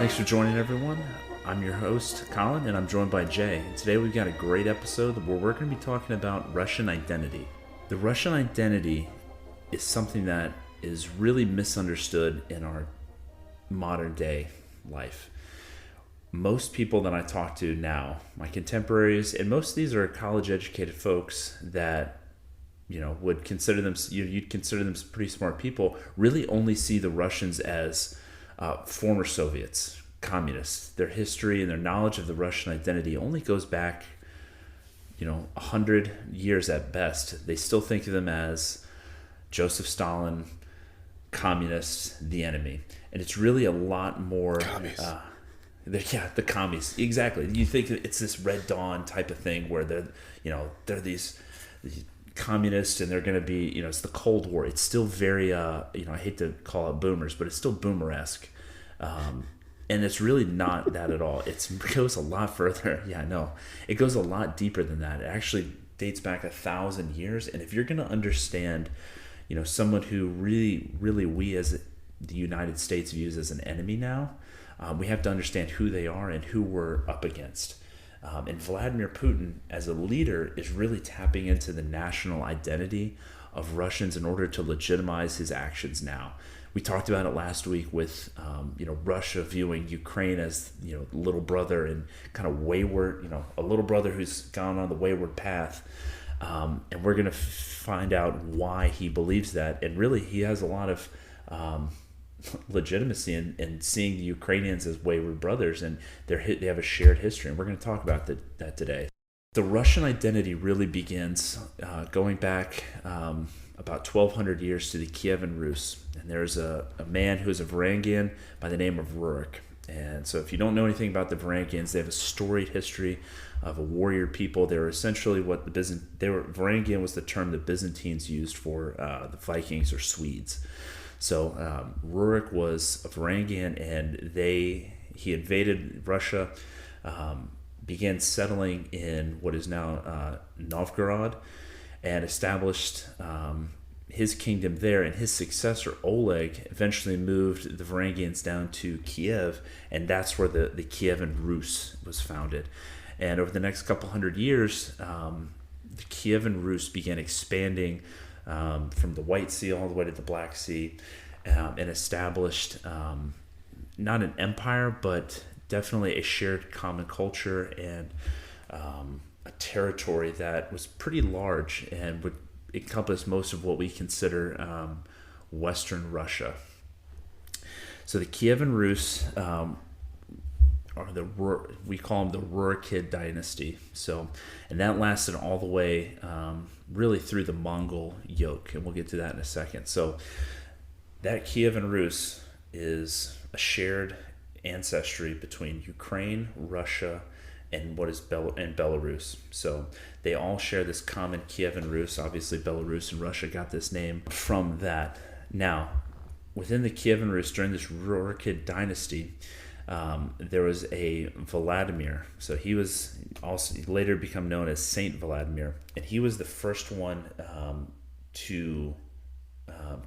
Thanks for joining, everyone. I'm your host, Collin, and I'm joined by Jay. And today we've got a great episode where we're going to be talking about Russian identity. The Russian identity is something that is really misunderstood in our modern day life. Most people that I talk to now, my contemporaries, and most of these are college educated folks that would consider them, you'd consider them pretty smart people, really only see the Russians as former Soviets, communists. Their history and their knowledge of the Russian identity only goes back 100 years at best. They still think of them as Joseph Stalin, communists, the enemy. And it's really a lot more... the commies, exactly. You think it's this Red Dawn type of thing where they're these communists and they're going to be, it's the Cold War. It's still very, I hate to call it boomers, but it's still boomer-esque. And it's really not that at all. It goes a lot further. Yeah, I know. It goes a lot deeper than that. It actually dates back 1,000 years. And if you're going to understand, someone who really we as the United States views as an enemy now, we have to understand who they are and who we're up against. And Vladimir Putin, as a leader, is really tapping into the national identity of Russians in order to legitimize his actions now. We talked about it last week with, Russia viewing Ukraine as, little brother and kind of wayward, a little brother who's gone on the wayward path. And we're going to find out why he believes that. And really, he has a lot of legitimacy in seeing the Ukrainians as wayward brothers, and they have a shared history. And we're going to talk about that today. The Russian identity really begins going back about 1,200 years to the Kievan Rus. And there's a man who is a Varangian by the name of Rurik. And so if you don't know anything about the Varangians, they have a storied history of a warrior people. They were essentially what Varangian was the term the Byzantines used for the Vikings or Swedes. So Rurik was a Varangian, and he invaded Russia, began settling in what is now Novgorod, and established his kingdom there. And his successor, Oleg, eventually moved the Varangians down to Kiev, and that's where the Kievan Rus was founded. And over the next couple hundred years, the Kievan Rus began expanding from the White Sea all the way to the Black Sea, and established not an empire, but definitely a shared common culture and a territory that was pretty large and would encompass most of what we consider Western Russia. So the Kievan Rus we call them the Rurikid dynasty. So, and that lasted all the way really through the Mongol yoke, and we'll get to that in a second. So that Kievan Rus is a shared ancestry between Ukraine, Russia, and what is Belarus. So they all share this common Kievan Rus. Obviously, Belarus and Russia got this name from that. Now, within the Kievan Rus, during this Rurikid dynasty, there was a Vladimir. So he was also later become known as Saint Vladimir, and he was the first one to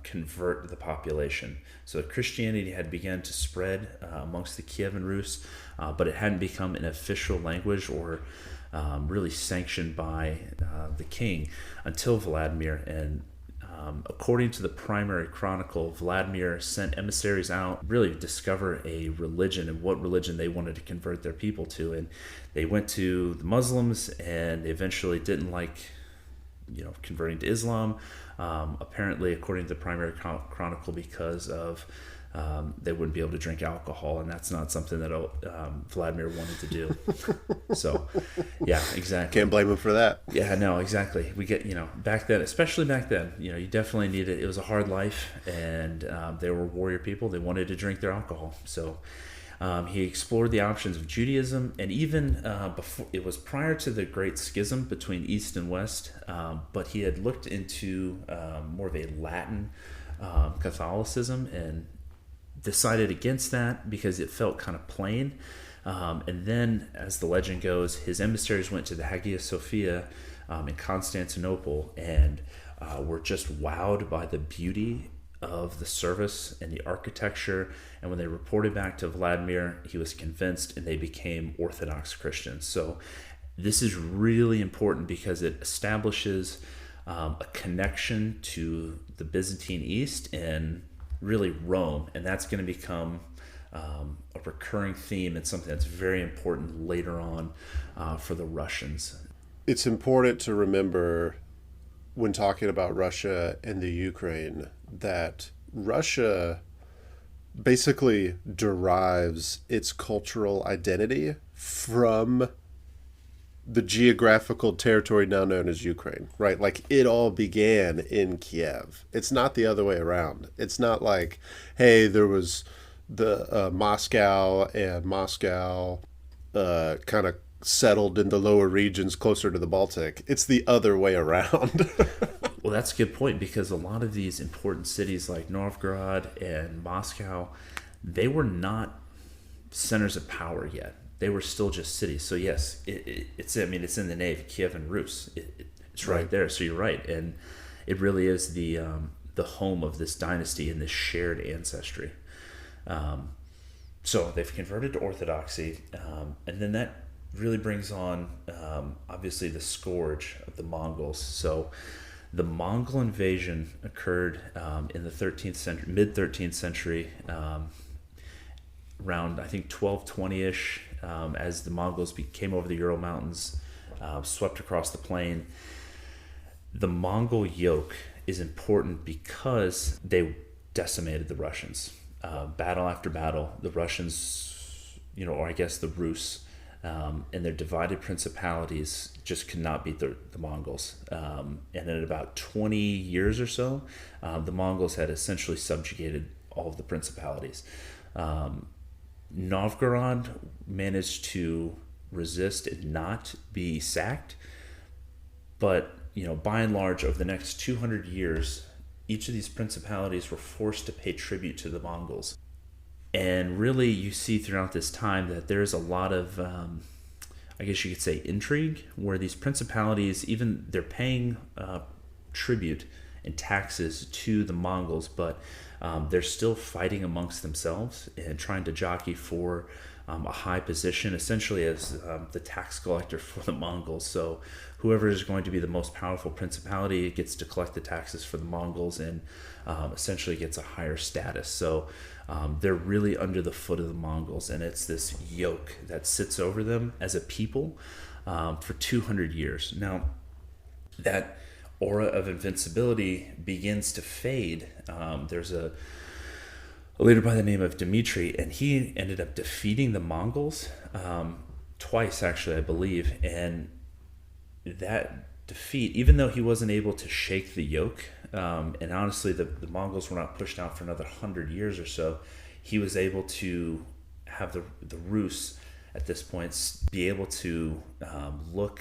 convert the population. So Christianity had begun to spread amongst the Kievan Rus, but it hadn't become an official language or really sanctioned by the king until Vladimir. And according to the primary chronicle, Vladimir sent emissaries out really to discover a religion and what religion they wanted to convert their people to. And they went to the Muslims, and they eventually didn't like converting to Islam, apparently according to the primary chronicle, because of they wouldn't be able to drink alcohol, and that's not something that Vladimir wanted to do. So yeah, exactly. Can't blame him for that. Yeah, no, exactly. We get, back then, especially back then, you definitely needed, it was a hard life, and they were warrior people. They wanted to drink their alcohol. So he explored the options of Judaism, and even before, it was prior to the Great Schism between East and West, but he had looked into more of a Latin Catholicism and decided against that because it felt kind of plain. And then, as the legend goes, his emissaries went to the Hagia Sophia in Constantinople and were just wowed by the beauty of the service and the architecture. And when they reported back to Vladimir, he was convinced, and they became Orthodox Christians. So this is really important because it establishes a connection to the Byzantine East and really Rome. And that's going to become a recurring theme and something that's very important later on for the Russians. It's important to remember when talking about Russia and the Ukraine that Russia basically derives its cultural identity from the geographical territory now known as Ukraine, right? Like it all began in Kiev. It's not the other way around. It's not like, hey, there was the Moscow and Moscow kind of settled in the lower regions closer to the Baltic. It's the other way around. Well, that's a good point, because a lot of these important cities like Novgorod and Moscow, they were not centers of power yet. They were still just cities. So yes, it's in the name, Kiev and Rus. It's right there. So you're right, and it really is the home of this dynasty and this shared ancestry. So they've converted to Orthodoxy, and then that really brings on obviously the scourge of the Mongols. So the Mongol invasion occurred in the 13th century, mid 13th century, around I think 1220ish, as the Mongols came over the Ural Mountains, swept across the plain. The Mongol yoke is important because they decimated the Russians. Battle after battle, the Russians, or I guess the Rus, and their divided principalities just could not beat the Mongols. And in about 20 years or so, the Mongols had essentially subjugated all of the principalities. Novgorod managed to resist and not be sacked, but by and large, over the next 200 years, each of these principalities were forced to pay tribute to the Mongols. And really, you see throughout this time that there's a lot of, I guess you could say, intrigue, where these principalities, even they're paying tribute and taxes to the Mongols, but they're still fighting amongst themselves and trying to jockey for a high position, essentially as the tax collector for the Mongols. So whoever is going to be the most powerful principality gets to collect the taxes for the Mongols and essentially gets a higher status. So they're really under the foot of the Mongols, and it's this yoke that sits over them as a people for 200 years. Now, that aura of invincibility begins to fade. There's a leader by the name of Dmitri, and he ended up defeating the Mongols twice, actually, I believe. And that defeat, even though he wasn't able to shake the yoke, and honestly, the Mongols were not pushed out for another 100 years or so, he was able to have the Rus at this point be able to look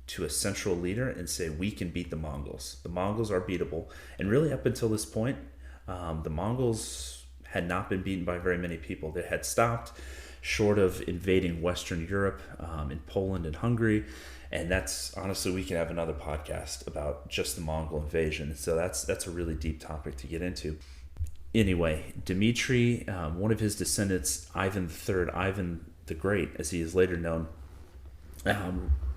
to a central leader and say, we can beat the Mongols. The Mongols are beatable. And really, up until this point, the Mongols had not been beaten by very many people. They had stopped short of invading Western Europe, in Poland and Hungary. And that's, honestly, we can have another podcast about just the Mongol invasion. So that's a really deep topic to get into. Anyway, Dmitri, one of his descendants, Ivan III, Ivan the Great, as he is later known,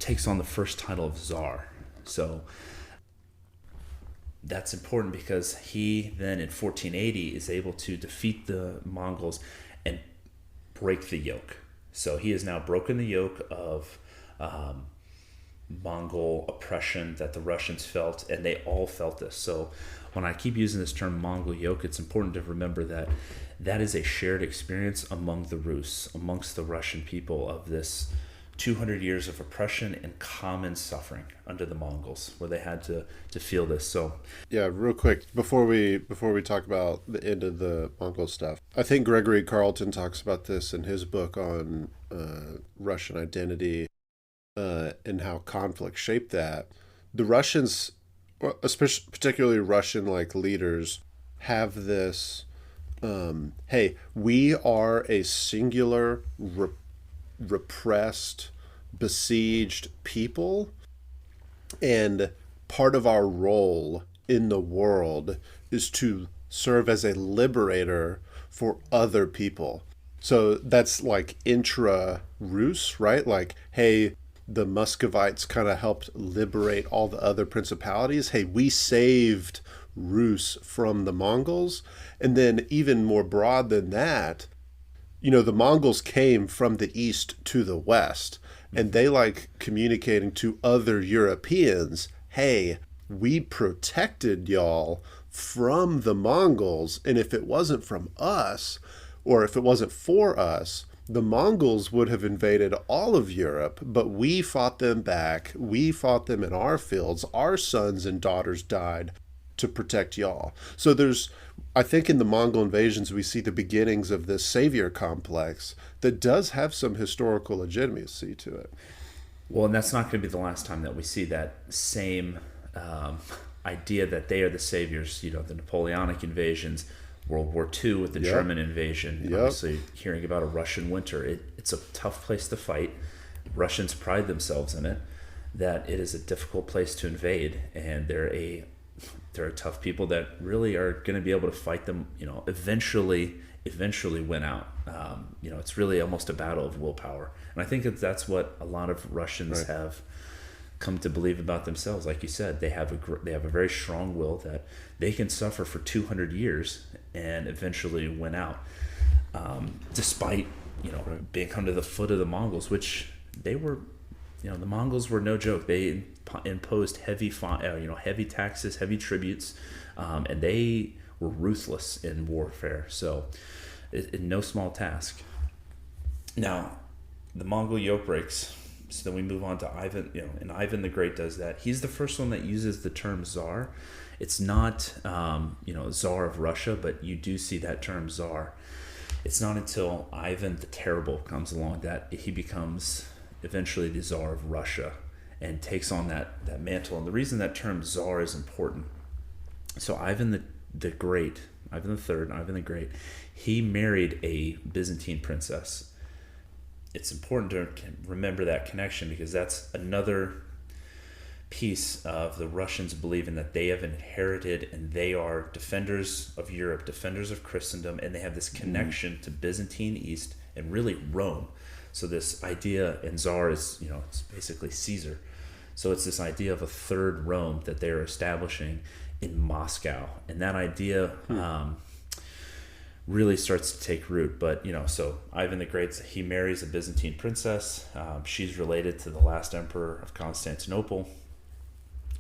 takes on the first title of Tsar. So that's important because he then in 1480 is able to defeat the Mongols and break the yoke. So he has now broken the yoke of Mongol oppression that the Russians felt, and they all felt this. So when I keep using this term Mongol yoke, it's important to remember that that is a shared experience among the Rus, amongst the Russian people, of this 200 years of oppression and common suffering under the Mongols, where they had to feel this. So yeah, real quick before we talk about the end of the Mongol stuff, I think Gregory Carlton talks about this in his book on Russian identity and how conflict shaped that. The Russians, especially particularly Russian like leaders, have this hey, we are a singular repressed, besieged people, and part of our role in the world is to serve as a liberator for other people. So that's like intra-Rus, right? Like, hey, the Muscovites kind of helped liberate all the other principalities. Hey, we saved Rus from the Mongols. And then even more broad than that, the Mongols came from the east to the west, and they like communicating to other Europeans, hey, we protected y'all from the Mongols, and if it wasn't from us, or if it wasn't for us, the Mongols would have invaded all of Europe, but we fought them back. We fought them in our fields. Our sons and daughters died to protect y'all. So I think in the Mongol invasions, we see the beginnings of this savior complex that does have some historical legitimacy to it. Well, and that's not going to be the last time that we see that same idea that they are the saviors. The Napoleonic invasions, World War II with the German invasion, obviously hearing about a Russian winter. It's a tough place to fight. Russians pride themselves in it, that it is a difficult place to invade, and they're a tough people that really are going to be able to fight them, eventually win out. It's really almost a battle of willpower. And I think that's what a lot of Russians have come to believe about themselves. Like you said, they have a very strong will that they can suffer for 200 years and eventually win out, despite being under the foot of the Mongols, which they were. The Mongols were no joke. They imposed heavy taxes, heavy tributes, and they were ruthless in warfare. So, no small task. Now, the Mongol yoke breaks. So then we move on to Ivan. And Ivan the Great does that. He's the first one that uses the term Tsar. It's not, Tsar of Russia, but you do see that term Tsar. It's not until Ivan the Terrible comes along that he becomes eventually the Tsar of Russia and takes on that mantle. And the reason that term Tsar is important, so Ivan the Great, Ivan the Third, Ivan the Great, he married a Byzantine princess. It's important to remember that connection, because that's another piece of the Russians believing that they have inherited, and they are defenders of Europe, defenders of Christendom, and they have this connection to Byzantine East and really Rome. So this idea, and Tsar is, it's basically Caesar. So it's this idea of a third Rome that they're establishing in Moscow. And that idea really starts to take root. But, so Ivan the Great, he marries a Byzantine princess. She's related to the last emperor of Constantinople.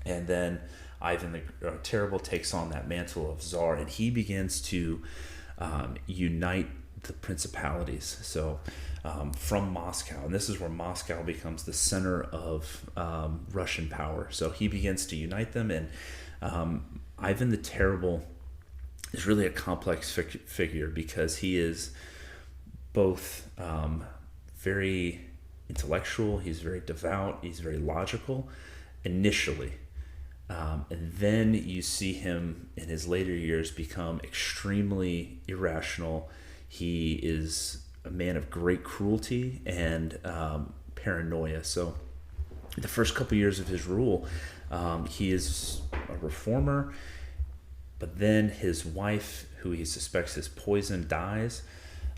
And then Ivan the Terrible takes on that mantle of Tsar, and he begins to unite the principalities. So from Moscow, and this is where Moscow becomes the center of Russian power. So he begins to unite them, and Ivan the Terrible is really a complex figure, because he is both very intellectual, he's very devout, he's very logical initially. And then you see him in his later years become extremely irrational. He is a man of great cruelty and paranoia. So the first couple years of his rule, he is a reformer, but then his wife, who he suspects is poisoned, dies,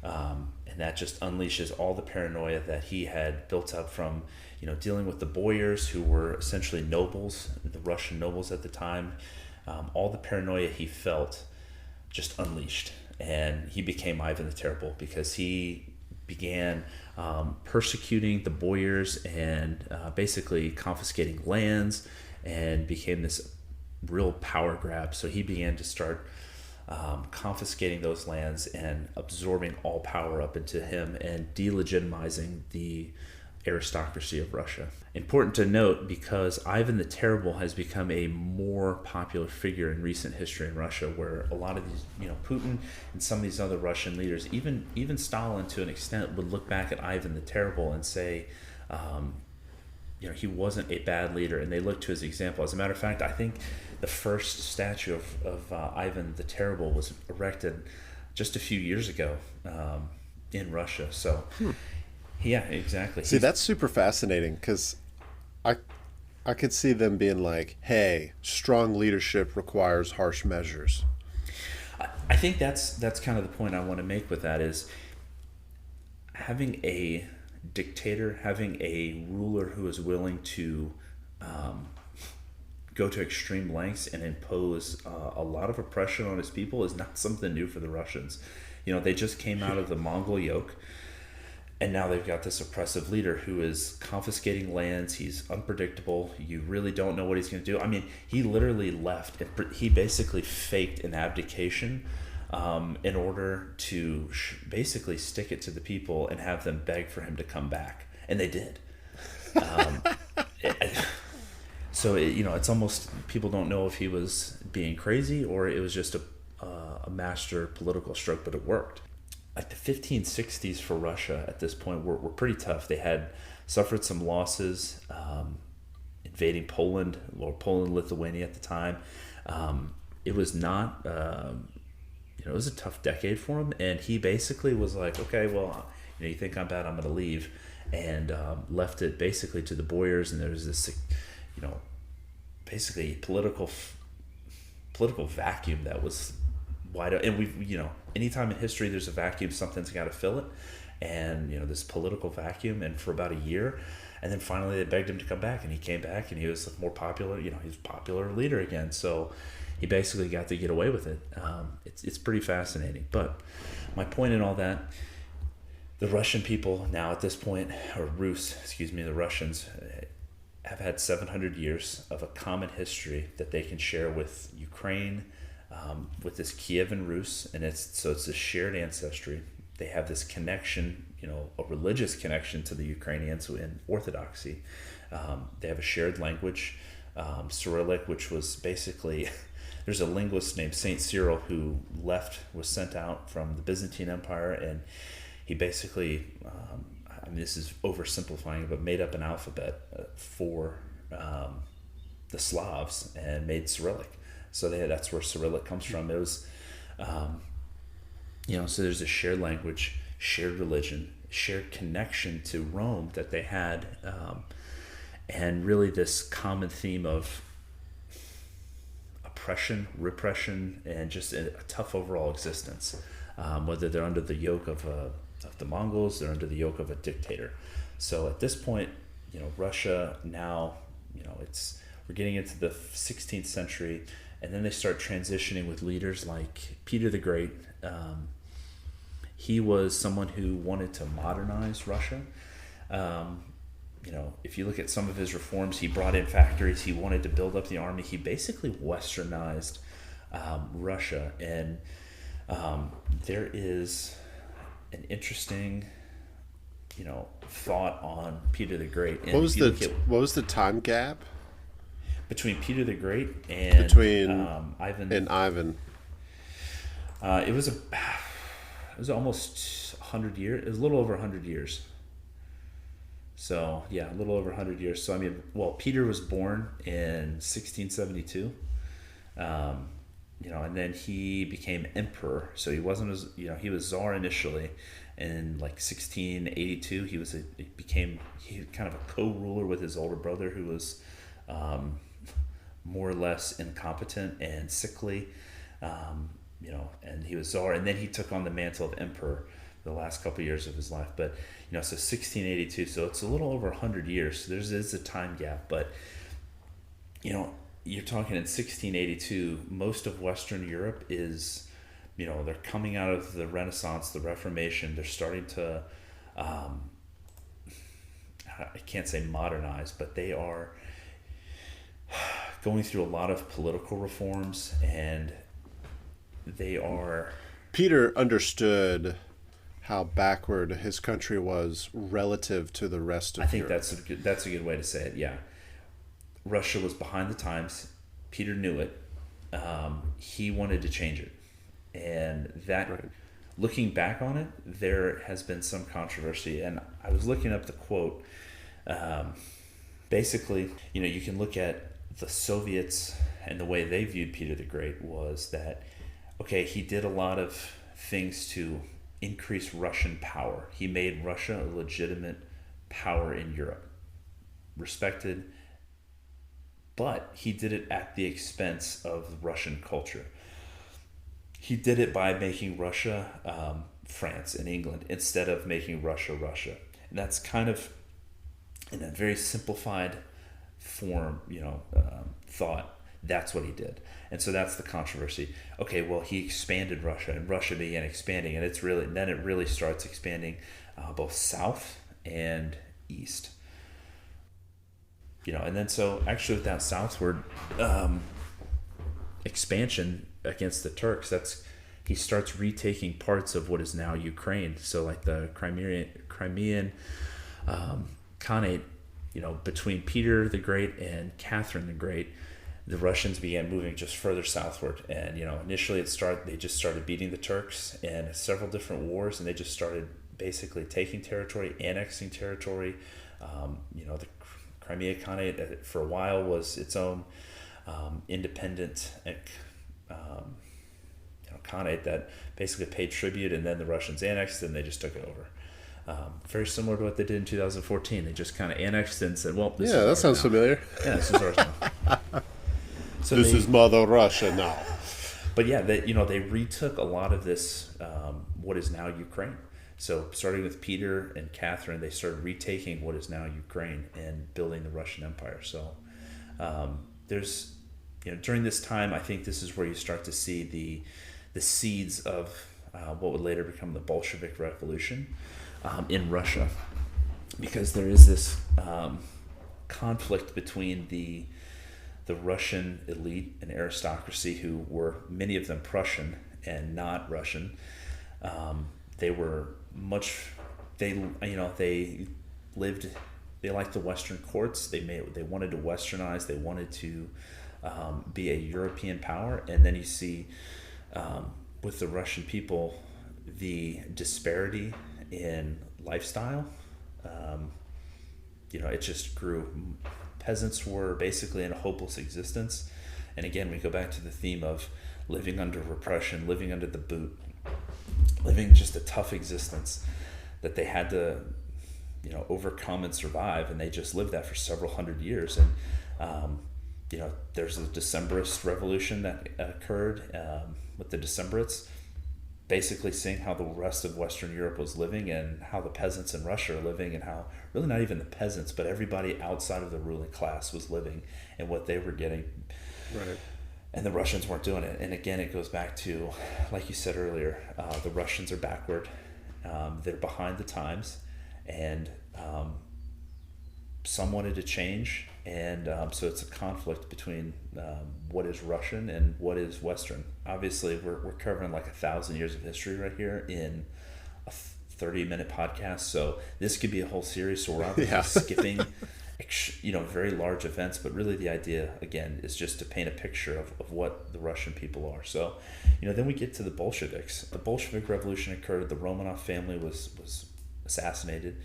and that just unleashes all the paranoia that he had built up from dealing with the boyars, who were essentially nobles, the Russian nobles at the time. All the paranoia he felt just unleashed, and he became Ivan the Terrible, because he began persecuting the boyars and basically confiscating lands, and became this real power grab. So he began to start confiscating those lands and absorbing all power up into him, and delegitimizing the aristocracy of Russia. Important to note, because Ivan the Terrible has become a more popular figure in recent history in Russia, where a lot of these, Putin and some of these other Russian leaders, even Stalin to an extent, would look back at Ivan the Terrible and say, he wasn't a bad leader, and they look to his example. As a matter of fact, I think the first statue of Ivan the Terrible was erected just a few years ago in Russia. So, yeah, exactly. See, that's super fascinating, because I could see them being like, hey, strong leadership requires harsh measures. I think that's kind of the point I want to make with that is having a dictator, having a ruler who is willing to go to extreme lengths and impose a lot of oppression on his people is not something new for the Russians. They just came out of the Mongol yoke, and now they've got this oppressive leader who is confiscating lands. He's unpredictable. You really don't know what he's going to do. I mean, he literally left. He basically faked an abdication in order to basically stick it to the people and have them beg for him to come back. And they did. So it's almost, people don't know if he was being crazy or it was just a master political stroke, but it worked. Like the 1560s for Russia at this point were pretty tough. They had suffered some losses, invading Poland, or Poland, Lithuania at the time. It was not, it was a tough decade for him. And he basically was like, okay, well, you think I'm bad, I'm going to leave. And left it basically to the boyars. And there was this, basically political vacuum that was wide open. And we've, anytime in history there's a vacuum, something's got to fill it. And, this political vacuum, and for about a year. And then finally they begged him to come back, and he came back, and he was more popular, he was a popular leader again. So he basically got to get away with it. It's pretty fascinating. But my point in all that, the Russian people now at this point, or the Russians, have had 700 years of a common history that they can share with Ukraine, with this Kievan Rus, and it's a shared ancestry. They have this connection, a religious connection to the Ukrainians in Orthodoxy. They have a shared language, Cyrillic, which was basically, there's a linguist named Saint Cyril who was sent out from the Byzantine Empire, and he basically, this is oversimplifying, but made up an alphabet for the Slavs and made Cyrillic. So that's where Cyrillic comes from. It was, so there's a shared language, shared religion, shared connection to Rome that they had, and really this common theme of oppression, repression, and just a tough overall existence. Whether they're under the yoke of the Mongols, they're under the yoke of a dictator. So at this point, Russia now, we're getting into the 16th century, and then they start transitioning with leaders like Peter the Great. He was someone who wanted to modernize Russia. If you look at some of his reforms, he brought in factories. He wanted to build up the army. He basically westernized Russia, and there is an interesting, thought on Peter the Great. And what was the time gap between Peter the Great and Ivan? It was almost 100 years. It was a little over 100 years. So yeah, a little over 100 years. So Peter was born in 1672. And then he became emperor. So he wasn't he was czar initially. In 1682, he became kind of a co-ruler with his older brother, who was more or less incompetent and sickly. And he was czar, and then he took on the mantle of emperor the last couple of years of his life. But so 1682, so it's a little over 100 years. So there's a time gap, but you're talking in 1682, most of Western Europe is, they're coming out of the Renaissance, the Reformation. They're starting to, I can't say modernize, but they are going through a lot of political reforms, and they are... Peter understood how backward his country was relative to the rest of Europe. I think that's a good way to say it, yeah. Russia was behind the times. Peter knew it. He wanted to change it. And that, right. Looking back on it, there has been some controversy. And I was looking up the quote. Basically, you can look at the Soviets, and the way they viewed Peter the Great was that, okay, he did a lot of things to increase Russian power. He made Russia a legitimate power in Europe, respected, but he did it at the expense of Russian culture. He did it by making Russia France and England instead of making Russia Russia. And that's kind of in a very simplified form, thought. That's what he did. And so that's the controversy. Okay, well, he expanded Russia, and Russia began expanding, and then it really starts expanding both south and east. And then so actually with that southward expansion against the Turks, he starts retaking parts of what is now Ukraine. So like the Crimean Khanate, between Peter the Great and Catherine the Great, the Russians began moving just further southward. And initially they just started beating the Turks in several different wars, and they just started basically taking territory, annexing territory. The Crimea Khanate for a while was its own independent Khanate that basically paid tribute, and then the Russians annexed and they just took it over. Very similar to what they did in 2014. They just kind of annexed and said, well, this is that sounds familiar. Yeah, this is ours now. So this is Mother Russia now. But yeah, they retook a lot of this, what is now Ukraine. So starting with Peter and Catherine, they started retaking what is now Ukraine and building the Russian Empire. So there's, during this time, I think this is where you start to see the seeds of what would later become the Bolshevik Revolution in Russia, because there is this conflict between the Russian elite and aristocracy, who were many of them Prussian and not Russian. They liked the Western courts. They wanted to westernize. They wanted to be a European power. And then you see with the Russian people the disparity in lifestyle. It just grew. Peasants were basically in a hopeless existence. And again, we go back to the theme of living under repression, living under the boot, living just a tough existence that they had to, overcome and survive. And they just lived that for several hundred years. And, there's a Decembrist revolution that occurred with the Decembrists, basically seeing how the rest of Western Europe was living and how the peasants in Russia are living, and how really not even the peasants, but everybody outside of the ruling class was living and what they were getting. Right. And the Russians weren't doing it. And again, it goes back to, like you said earlier, the Russians are backward. They're behind the times. And some wanted to change. And so it's a conflict between what is Russian and what is Western. Obviously, we're covering like 1,000 years of history right here in a 30-minute podcast. So this could be a whole series. So we're obviously skipping very large events, but really the idea, again, is just to paint a picture of what the Russian people are. So, then we get to the Bolsheviks. The Bolshevik Revolution occurred. The Romanov family was assassinated.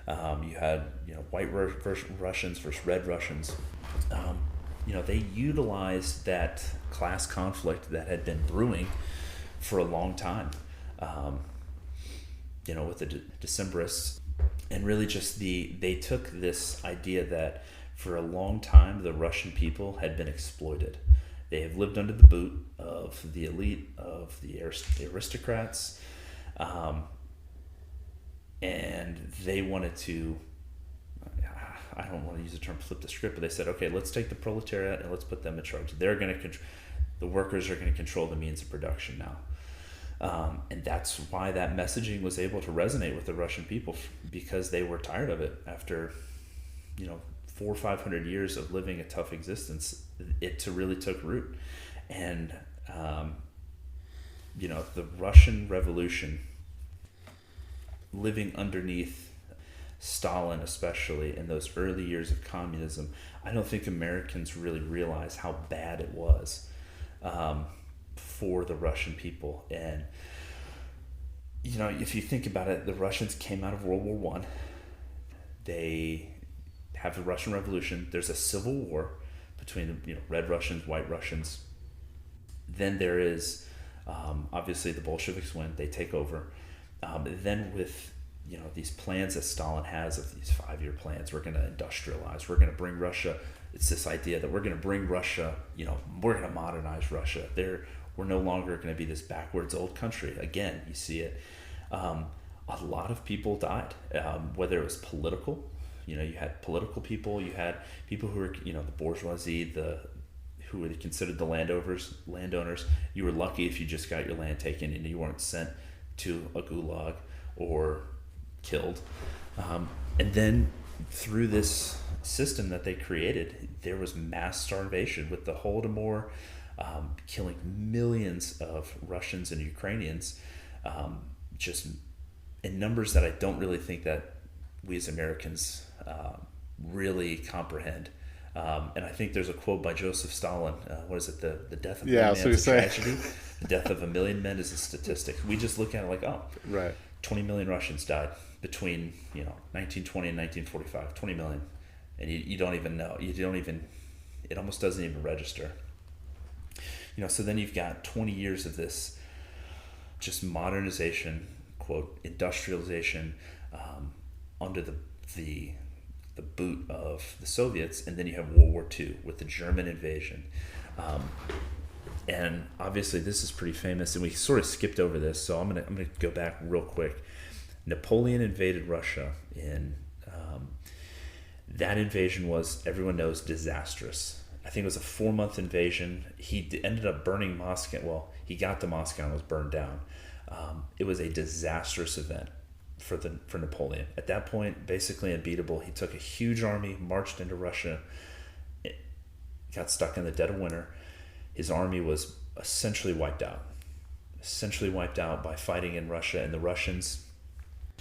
You had, white Russians versus red Russians. They utilized that class conflict that had been brewing for a long time, with the Decembrists. And really just they took this idea that for a long time the Russian people had been exploited. They have lived under the boot of the elite, of the aristocrats, and they wanted to, I don't want to use the term flip the script, but they said, okay, let's take the proletariat and let's put them in charge. They're going to the workers are going to control the means of production now. And that's why that messaging was able to resonate with the Russian people, because they were tired of it after, 400 or 500 years of living a tough existence. It really took root. And, the Russian Revolution, living underneath Stalin, especially in those early years of communism, I don't think Americans really realize how bad it was for the Russian people. And if you think about it, the Russians came out of World War One. They have the Russian Revolution. There's a civil war between red Russians, white Russians. Then there is obviously the Bolsheviks win. They take over. Then with these plans that Stalin has of these 5-year plans, we're going to industrialize. We're going to bring Russia. It's this idea that we're going to bring Russia. We're going to modernize Russia. We're no longer going to be this backwards old country. Again, you see it. A lot of people died, whether it was political. You had political people. You had people who were, the bourgeoisie, who were considered the landowners. You were lucky if you just got your land taken and you weren't sent to a gulag or killed. And then through this system that they created, there was mass starvation with the Holodomor, killing millions of Russians and Ukrainians, just in numbers that I don't really think that we as Americans really comprehend. And I think there's a quote by Joseph Stalin. What is it? The death of one man is a tragedy. The death of a million men is a statistic. We just look at it like, right. 20 million Russians died between 1920 and 1945. 20 million, and you don't even know. It almost doesn't even register. So then you've got 20 years of this just modernization, quote, industrialization, under the boot of the Soviets, and then you have World War II with the German invasion. And obviously this is pretty famous, and we sort of skipped over this, so I'm gonna go back real quick. Napoleon invaded Russia in that invasion was, everyone knows, disastrous. I think it was a 4-month invasion. He ended up burning Moscow. Well, he got to Moscow and was burned down. It was a disastrous event for Napoleon. At that point, basically unbeatable. He took a huge army, marched into Russia, got stuck in the dead of winter. His army was essentially wiped out by fighting in Russia. And the Russians,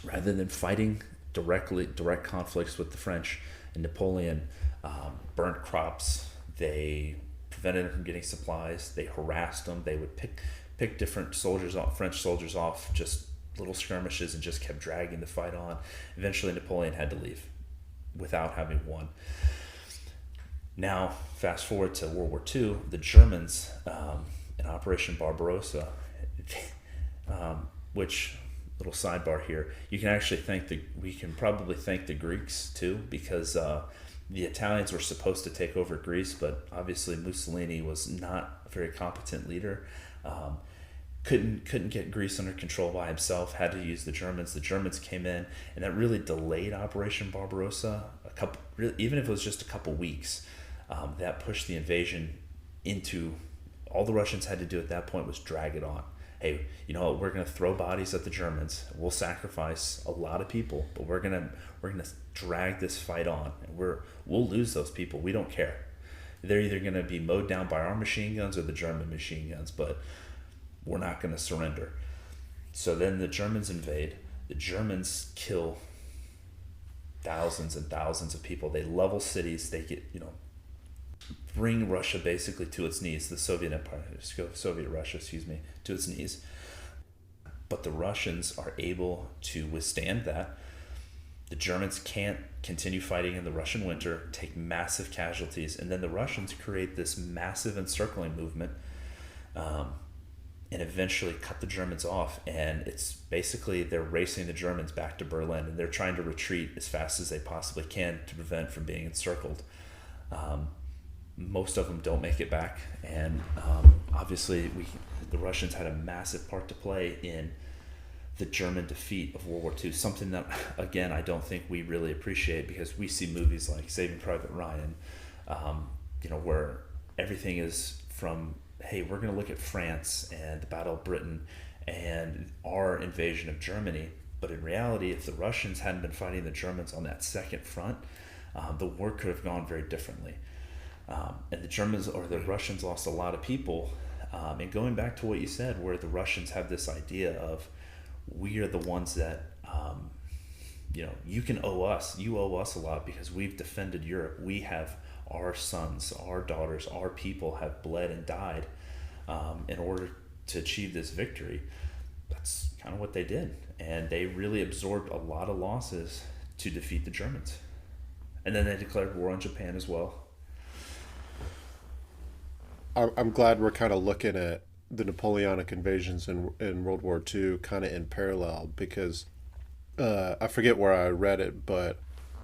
rather than fighting direct conflicts with the French and Napoleon, burnt crops. They prevented them from getting supplies. They harassed them. They would pick different French soldiers off, just little skirmishes, and just kept dragging the fight on. Eventually, Napoleon had to leave without having won. Now, fast forward to World War II, the Germans, in Operation Barbarossa, which, little sidebar here, we can probably thank the Greeks too, because the Italians were supposed to take over Greece, but obviously Mussolini was not a very competent leader. Couldn't get Greece under control by himself, had to use the Germans. The Germans came in, and that really delayed Operation Barbarossa even if it was just a couple weeks. That pushed the invasion into, all the Russians had to do at that point was drag it on. Hey, you know what? We're going to throw bodies at the Germans. We'll sacrifice a lot of people, but we're gonna drag this fight on, and we'll lose those people. We don't care. They're either going to be mowed down by our machine guns or the German machine guns, but we're not going to surrender. So then the Germans invade. The Germans kill thousands and thousands of people. They level cities. They get, bring Russia basically to its knees. The Soviet Russia, to its knees. But the Russians are able to withstand that. The Germans can't continue fighting in the Russian winter, take massive casualties, and then the Russians create this massive encircling movement, and eventually cut the Germans off. And it's basically they're racing the Germans back to Berlin, and they're trying to retreat as fast as they possibly can to prevent from being encircled. Most of them don't make it back, and obviously the Russians had a massive part to play in the German defeat of World War II, something that, again, I don't think we really appreciate, because we see movies like Saving Private Ryan, where everything is from, hey, we're going to look at France and the Battle of Britain and our invasion of Germany. But in reality, if the Russians hadn't been fighting the Germans on that second front, the war could have gone very differently. And the Russians lost a lot of people. And going back to what you said, where the Russians have this idea of, we are the ones that, you owe us a lot because we've defended Europe. We have our sons, our daughters, our people have bled and died in order to achieve this victory. That's kind of what they did. And they really absorbed a lot of losses to defeat the Germans. And then they declared war on Japan as well. I'm glad we're kind of looking at the Napoleonic invasions in World War II kind of in parallel, because I forget where I read it, but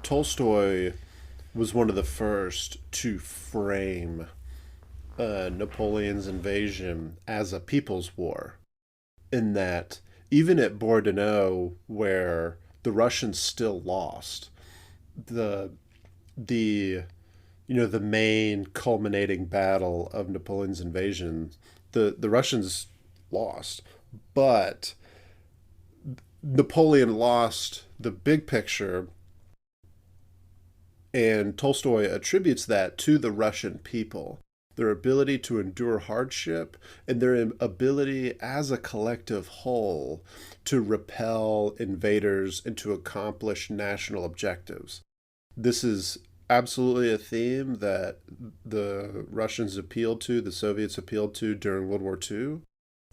Tolstoy was one of the first to frame Napoleon's invasion as a people's war, in that even at Bordeaux, where the Russians still lost, the the the main culminating battle of Napoleon's invasion, the Russians lost, but Napoleon lost the big picture, and Tolstoy attributes that to the Russian people, their ability to endure hardship and their ability as a collective whole to repel invaders and to accomplish national objectives. This is absolutely a theme that the Russians appealed to, the Soviets appealed to during World War II,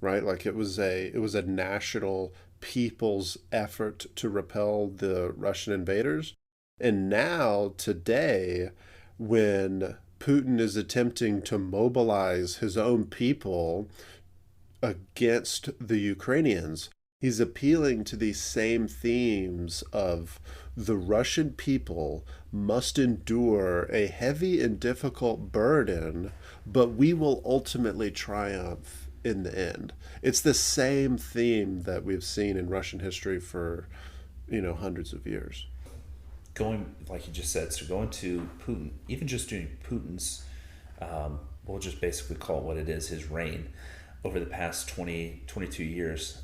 right? Like it was a national people's effort to repel the Russian invaders. And now, today, when Putin is attempting to mobilize his own people against the Ukrainians, he's appealing to these same themes of the Russian people must endure a heavy and difficult burden, but we will ultimately triumph in the end. It's the same theme that we've seen in Russian history for, hundreds of years. Going, like you just said, so going to Putin, even just during Putin's, we'll just basically call it what it is, his reign over the past 22 years,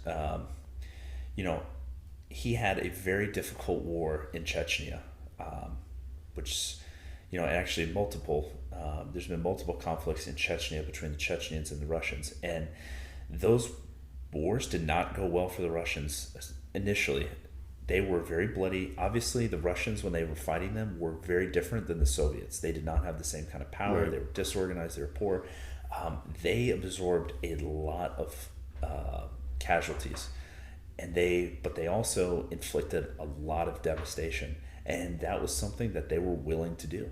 he had a very difficult war in Chechnya, which, actually there's been multiple conflicts in Chechnya between the Chechens and the Russians. And those wars did not go well for the Russians initially. They were very bloody. Obviously, the Russians, when they were fighting them, were very different than the Soviets. They did not have the same kind of power. Right. They were disorganized. They were poor. They absorbed a lot of casualties, but they also inflicted a lot of devastation, and that was something that they were willing to do.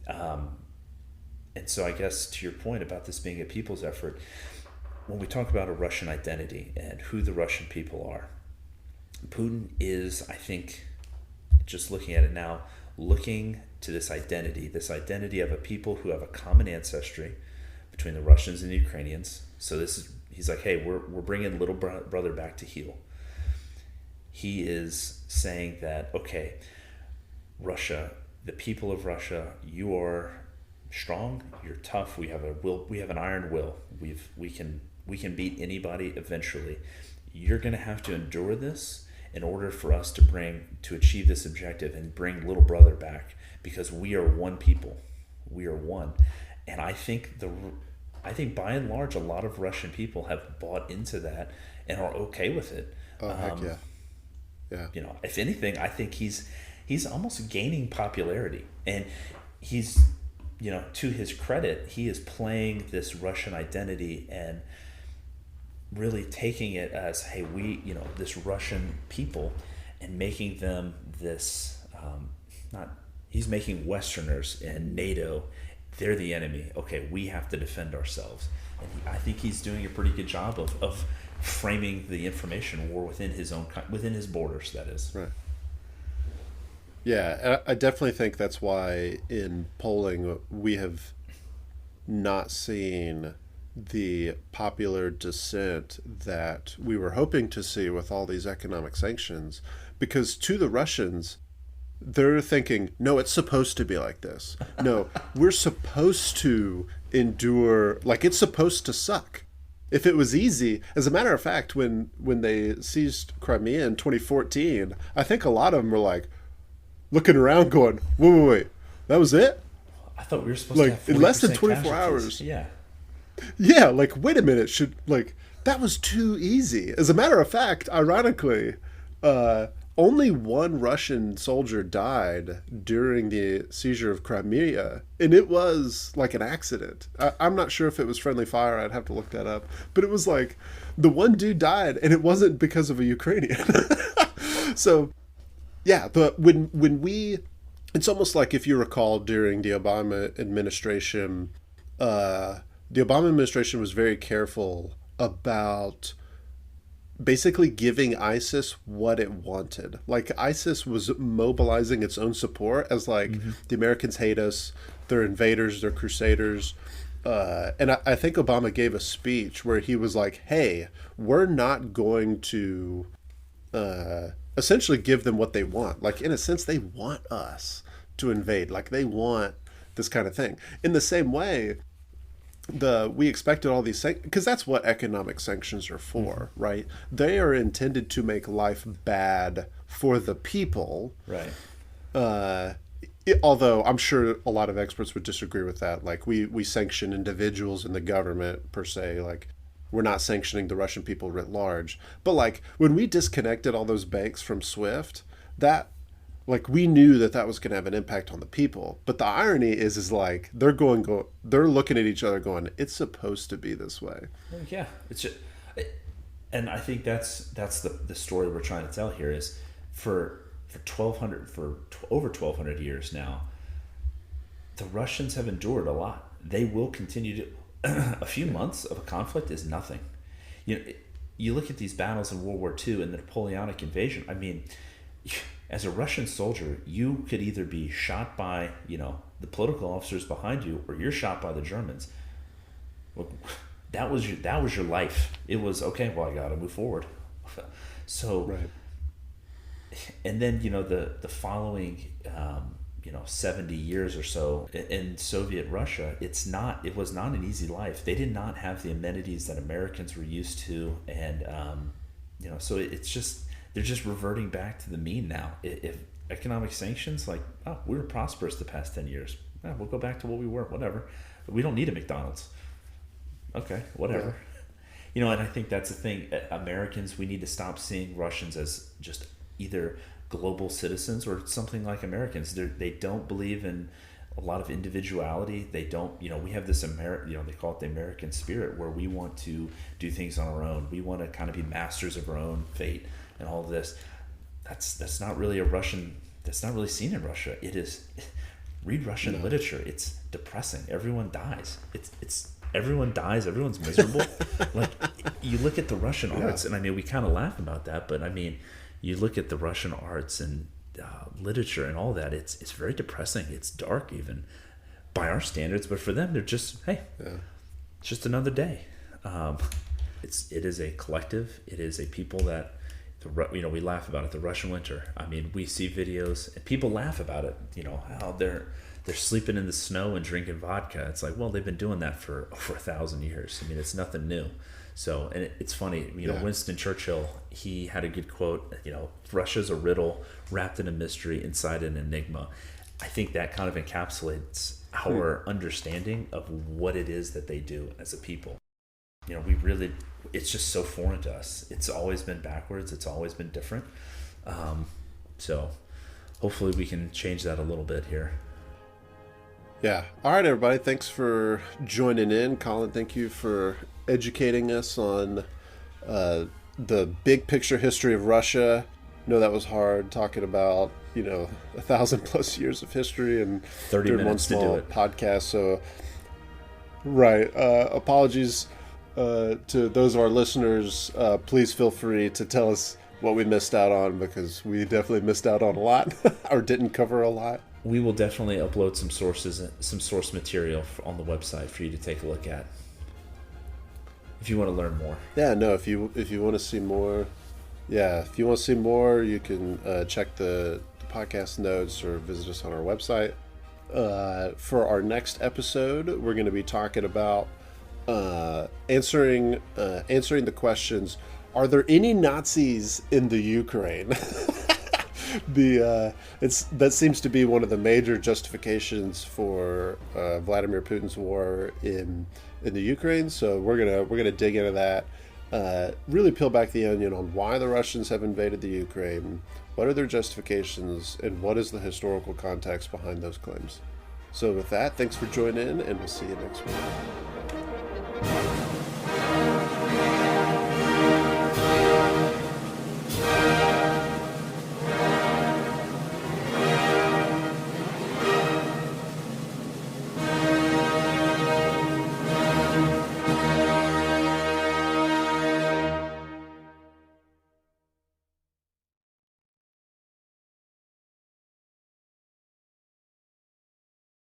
And so, I guess to your point about this being a people's effort, when we talk about a Russian identity and who the Russian people are, Putin is, I think, just looking at it now, looking to this identity of a people who have a common ancestry between the Russians and the Ukrainians. So he's like, hey, we're bringing little brother back to heel. He is saying that, okay, Russia, the people of Russia, you are strong, you're tough, we have a will, we have an iron will. We can beat anybody eventually. You're going to have to endure this in order for us to achieve this objective and bring little brother back, because we are one people. We are one. And I think by and large, a lot of Russian people have bought into that and are okay with it. Oh, heck yeah. Yeah. If anything, I think he's almost gaining popularity, and he's, to his credit, he is playing this Russian identity and really taking it as, hey, this Russian people, and making them this, he's making Westerners and NATO, they're the enemy. Okay, we have to defend ourselves. And I think he's doing a pretty good job of framing the information war within his borders, that is. Right. Yeah, I definitely think that's why in polling we have not seen the popular dissent that we were hoping to see with all these economic sanctions, because to the Russians, they're thinking, no, it's supposed to be like this. No, we're supposed to endure, like it's supposed to suck. If it was easy, as a matter of fact, when they seized Crimea in 2014, I think a lot of them were like looking around going, wait, that was it? I thought we were supposed to have 40% in less than 24 casualties. hours. Yeah. Yeah, wait a minute, that was too easy. As a matter of fact, ironically, only one Russian soldier died during the seizure of Crimea, and it was like an accident. I'm not sure if it was friendly fire, I'd have to look that up, but it was like the one dude died, and it wasn't because of a Ukrainian. So, yeah, it's almost like, if you recall, during the Obama administration, the Obama administration was very careful about basically giving ISIS what it wanted. Like, ISIS was mobilizing its own support as the Americans hate us, they're invaders, they're crusaders. and I think Obama gave a speech where he was like, "Hey, we're not going to essentially give them what they want. Like in a sense, they want us to invade. Like they want this kind of thing. In the same way, we expected all these things because that's what economic sanctions are for, right? They are intended to make life bad for the people, Right. although I'm sure a lot of experts would disagree with that. Like we sanction individuals in the government per se, like we're not sanctioning the Russian people writ large. But like when we disconnected all those banks from SWIFT, that like we knew that was going to have an impact on the people. But the irony is like they're looking at each other going, it's supposed to be this way. Yeah, it's just, and I think that's the story we're trying to tell here is for over 1,200 years now, the Russians have endured a lot. They will continue to. A few months of a conflict is nothing. You look at these battles in World War II and the Napoleonic invasion. I mean, as a Russian soldier, you could either be shot by the political officers behind you, or you're shot by the Germans. Well, that was your life. It was okay. Well, I got to move forward. So, right. And then the following 70 years or so in Soviet Russia, it was not an easy life. They did not have the amenities that Americans were used to, and so it's just. They're just reverting back to the mean now. If economic sanctions, like, oh, we were prosperous the past 10 years. Yeah, we'll go back to what we were, whatever. We don't need a McDonald's. Okay, whatever. Yeah. And I think that's the thing. Americans, we need to stop seeing Russians as just either global citizens or something like Americans. They don't believe in a lot of individuality. They don't, we have this they call it the American spirit, where we want to do things on our own. We want to kind of be masters of our own fate. And all of this, that's not really that's not really seen in Russia. It is, read Russian literature. It's depressing. Everyone dies. Everyone dies. Everyone's miserable. Like you look at the Russian arts, and I mean, we kind of laugh about that, but I mean, you look at the Russian arts and literature and all that. It's very depressing. It's dark even by our standards, but for them, they're just it's just another day. It is a collective. It is a people that. We laugh about it, the Russian winter. I mean, we see videos and people laugh about it, how they're sleeping in the snow and drinking vodka. It's like, well, they've been doing that for over 1,000 years. I mean, it's nothing new. So, and it's funny, Winston Churchill, he had a good quote, Russia's a riddle wrapped in a mystery inside an enigma. I think that kind of encapsulates our understanding of what it is that they do as a people. It's just so foreign to us. It's always been backwards. It's always been different. So hopefully we can change that a little bit here. Yeah. All right, everybody. Thanks for joining in. Collin, thank you for educating us on the big picture history of Russia. I know that was hard talking about, 1,000+ years of history and 30 minutes one to do small it. podcast. So, right. Apologies. To those of our listeners, please feel free to tell us what we missed out on, because we definitely missed out on a lot or didn't cover a lot. We will definitely upload some source material on the website for you to take a look at if you want to learn more. Yeah, no, if you want to see more, you can check the podcast notes or visit us on our website. For our next episode, we're going to be talking about answering the questions: are there any Nazis in the Ukraine? That seems to be one of the major justifications for Vladimir Putin's war in the Ukraine. So we're gonna dig into that, really peel back the onion on why the Russians have invaded the Ukraine, what are their justifications, and what is the historical context behind those claims. So with that, thanks for joining in, and we'll see you next week.